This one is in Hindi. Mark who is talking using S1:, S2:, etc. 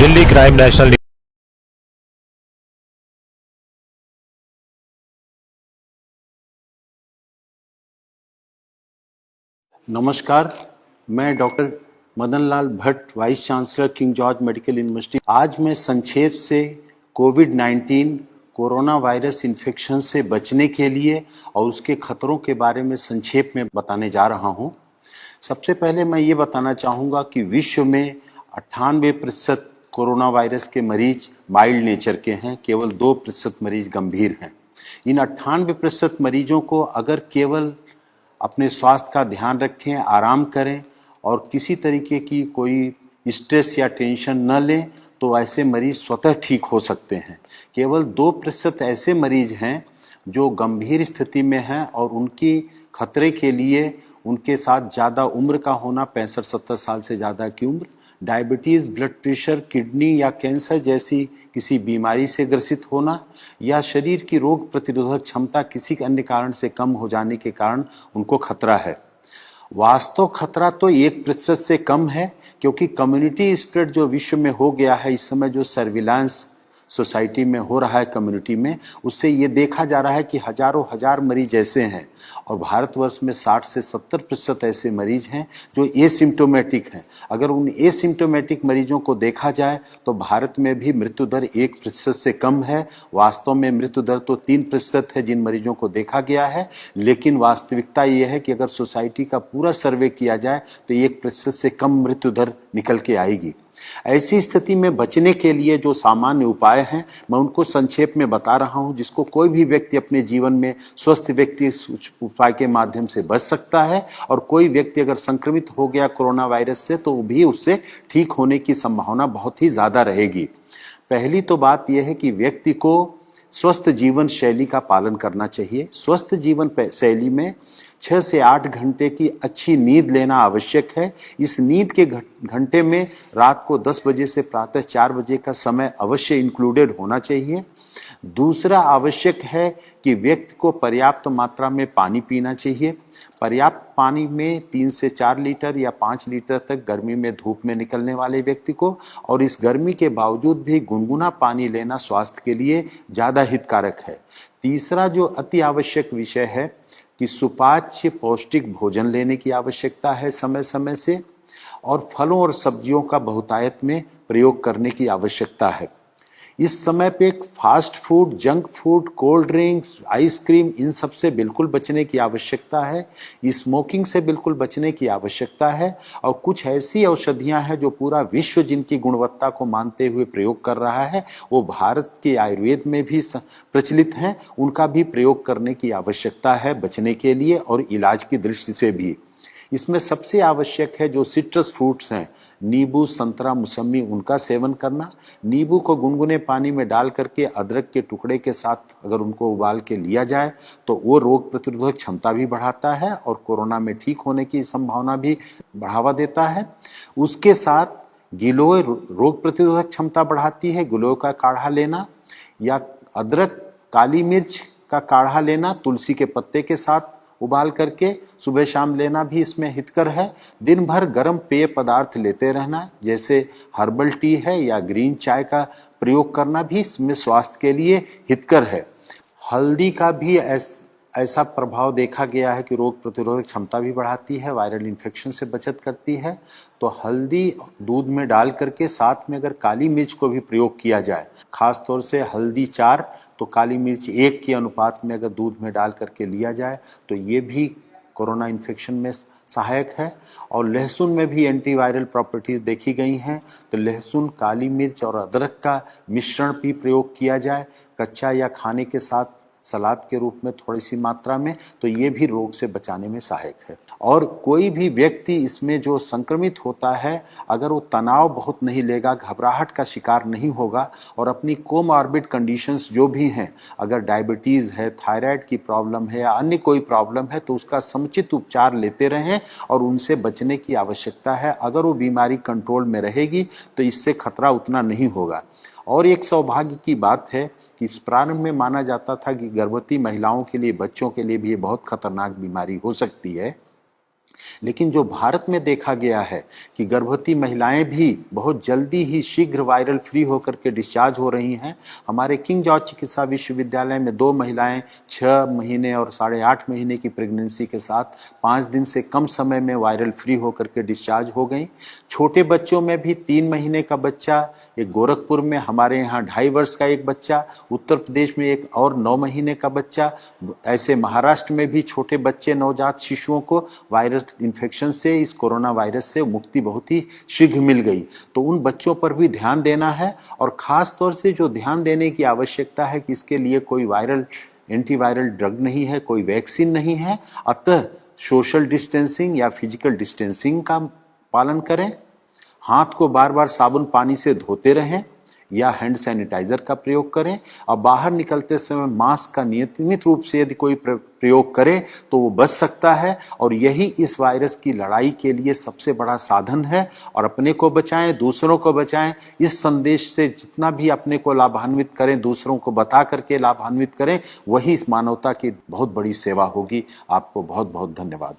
S1: Delhi crime national.
S2: नमस्कार, मैं doctor Madan Lal Bhatt, vice chancellor King George Medical University. आज मैं संक्षेप से कोविड-19 कोरोना वायरस इन्फेक्शन से बचने के लिए और उसके खतरों के बारे में संक्षेप में बताने जा रहा हूं। सबसे पहले मैं ये बताना चाहूँगा कि विश्व में 98% कोरोना वायरस के मरीज माइल्ड नेचर के हैं, केवल 2% मरीज गंभीर हैं। इन 98% मरीजों को अगर केवल अपने स्वास्थ्य का ध्यान रखें, आराम करें और किसी तरीके की कोई स्ट्रेस या टेंशन न लें तो ऐसे मरीज स्वतः ठीक हो सकते हैं। केवल 2% ऐसे मरीज हैं जो गंभीर स्थिति में हैं और उनकी खतरे के लिए उनके साथ ज़्यादा उम्र का होना, 65-70 साल से ज़्यादा की उम्र, डायबिटीज़, ब्लड प्रेशर, किडनी या कैंसर जैसी किसी बीमारी से ग्रसित होना या शरीर की रोग प्रतिरोधक क्षमता किसी अन्य कारण से कम हो जाने के कारण उनको खतरा है। वास्तव खतरा तो 1% से कम है, क्योंकि कम्युनिटी स्प्रेड जो विश्व में हो गया है इस समय, जो सर्विलांस सोसाइटी में हो रहा है कम्युनिटी में, उससे ये देखा जा रहा है कि हजारों हजार मरीज ऐसे हैं और भारतवर्ष में 60 से 70% ऐसे मरीज हैं जो एसिम्टोमेटिक हैं। अगर उन एसिम्टोमेटिक मरीजों को देखा जाए तो भारत में भी मृत्यु दर 1% से कम है। वास्तव में मृत्यु दर तो 3% है जिन मरीजों को देखा गया है, लेकिन वास्तविकता ये है कि अगर सोसाइटी का पूरा सर्वे किया जाए तो 1% से कम मृत्यु दर निकल के आएगी। ऐसी स्थिति में बचने के लिए जो सामान्य उपाय हैं मैं उनको संक्षेप में बता रहा हूं, जिसको कोई भी व्यक्ति अपने जीवन में स्वस्थ व्यक्ति उपाय के माध्यम से बच सकता है। और कोई व्यक्ति अगर संक्रमित हो गया कोरोना वायरस से तो भी उससे ठीक होने की संभावना बहुत ही ज्यादा रहेगी। पहली तो बात यह है कि व्यक्ति को स्वस्थ जीवन शैली का पालन करना चाहिए। स्वस्थ जीवन शैली में 6 से 8 घंटे की अच्छी नींद लेना आवश्यक है। इस नींद के घंटे में रात को 10 बजे से प्रातः 4 बजे का समय अवश्य इंक्लूडेड होना चाहिए। दूसरा आवश्यक है कि व्यक्ति को पर्याप्त मात्रा में पानी पीना चाहिए। पर्याप्त पानी में 3 से 4 लीटर या 5 लीटर तक गर्मी में धूप में निकलने वाले व्यक्ति को, और इस गर्मी के बावजूद भी गुनगुना पानी लेना स्वास्थ्य के लिए ज़्यादा हितकारक है। तीसरा जो अति आवश्यक विषय है कि सुपाच्य पौष्टिक भोजन लेने की आवश्यकता है समय समय से, और फलों और सब्जियों का बहुतायत में प्रयोग करने की आवश्यकता है। इस समय पे fast food, junk food, cold drinks, ice cream, इन सब से बिल्कुल बचने की आवश्यकता है। स्मोकिंग से बिल्कुल बचने की आवश्यकता है। और कुछ ऐसी औषधियां हैं जो पूरा विश्व जिनकी गुणवत्ता को मानते हुए प्रयोग कर रहा है, वो भारत के आयुर्वेद में भी प्रचलित हैं, उनका भी प्रयोग करने की आवश्यकता है बचने के लिए और इलाज की दृष्टि से भी। इसमें सबसे आवश्यक है जो सिट्रस फ्रूट्स हैं, नींबू, संतरा, मौसमी, उनका सेवन करना। नींबू को गुनगुने पानी में डाल करके अदरक के टुकड़े के साथ अगर उनको उबाल के लिया जाए तो वो रोग प्रतिरोधक क्षमता भी बढ़ाता है और कोरोना में ठीक होने की संभावना भी बढ़ावा देता है। उसके साथ गिलोय रोग प्रतिरोधक क्षमता बढ़ाती है। गिलोय का काढ़ा लेना या अदरक, काली मिर्च का काढ़ा लेना तुलसी के पत्ते के साथ उबाल करके सुबह शाम लेना भी इसमें हितकर है। दिन भर गर्म पेय पदार्थ लेते रहना, जैसे हर्बल टी है या ग्रीन चाय का प्रयोग करना भी इसमें स्वास्थ्य के लिए हितकर है। हल्दी का भी ऐसा प्रभाव देखा गया है कि रोग प्रतिरोधक क्षमता भी बढ़ाती है, वायरल इन्फेक्शन से बचत करती है। तो हल्दी दूध में डाल करके साथ में अगर काली मिर्च को भी प्रयोग किया जाए, खास तौर से हल्दी 4 तो काली मिर्च 1 के अनुपात में अगर दूध में डाल करके लिया जाए तो ये भी कोरोना इन्फेक्शन में सहायक है। और लहसुन में भी एंटीवायरल प्रॉपर्टीज देखी गई हैं, तो लहसुन, काली मिर्च और अदरक का मिश्रण भी प्रयोग किया जाए कच्चा या खाने के साथ सलाद के रूप में थोड़ी सी मात्रा में, तो ये भी रोग से बचाने में सहायक है। और कोई भी व्यक्ति इसमें जो संक्रमित होता है अगर वो तनाव बहुत नहीं लेगा, घबराहट का शिकार नहीं होगा और अपनी कोमॉर्बिड कंडीशंस जो भी हैं, अगर डायबिटीज़ है, थायराइड की प्रॉब्लम है या अन्य कोई प्रॉब्लम है, तो उसका समुचित उपचार लेते रहें और उनसे बचने की आवश्यकता है। अगर वो बीमारी कंट्रोल में रहेगी तो इससे खतरा उतना नहीं होगा। और एक सौभाग्य की बात है कि प्रारंभ में माना जाता था कि गर्भवती महिलाओं के लिए, बच्चों के लिए भी ये बहुत खतरनाक बीमारी हो सकती है, लेकिन जो भारत में देखा गया है कि गर्भवती महिलाएं भी बहुत जल्दी ही शीघ्र वायरल फ्री होकर के डिस्चार्ज हो रही हैं। हमारे किंग जॉर्ज चिकित्सा विश्वविद्यालय में 2 महिलाएं 6 महीने और 8.5 महीने की प्रेगनेंसी के साथ 5 दिन से कम समय में वायरल फ्री होकर के डिस्चार्ज हो गई। छोटे बच्चों में भी 3 महीने का बच्चा, एक गोरखपुर में, हमारे यहाँ 2.5 वर्ष का एक बच्चा, उत्तर प्रदेश में एक और 9 महीने का बच्चा, ऐसे महाराष्ट्र में भी छोटे बच्चे नवजात शिशुओं को वायरल इन्फेक्शन से, इस कोरोना वायरस से मुक्ति बहुत ही शीघ्र मिल गई। तो उन बच्चों पर भी ध्यान देना है और खास तौर से जो ध्यान देने की आवश्यकता है कि इसके लिए कोई वायरल एंटीवायरल ड्रग नहीं है, कोई वैक्सीन नहीं है, अतः सोशल डिस्टेंसिंग या फिजिकल डिस्टेंसिंग का पालन करें, हाथ को बार बार साबुन पानी से धोते रहें या हैंड सैनिटाइजर का प्रयोग करें और बाहर निकलते समय मास्क का नियमित रूप से यदि कोई प्रयोग करे तो वो बच सकता है और यही इस वायरस की लड़ाई के लिए सबसे बड़ा साधन है। और अपने को बचाएं, दूसरों को बचाएं। इस संदेश से जितना भी अपने को लाभान्वित करें, दूसरों को बता करके लाभान्वित करें, वही इस मानवता की बहुत बड़ी सेवा होगी। आपको बहुत बहुत धन्यवाद।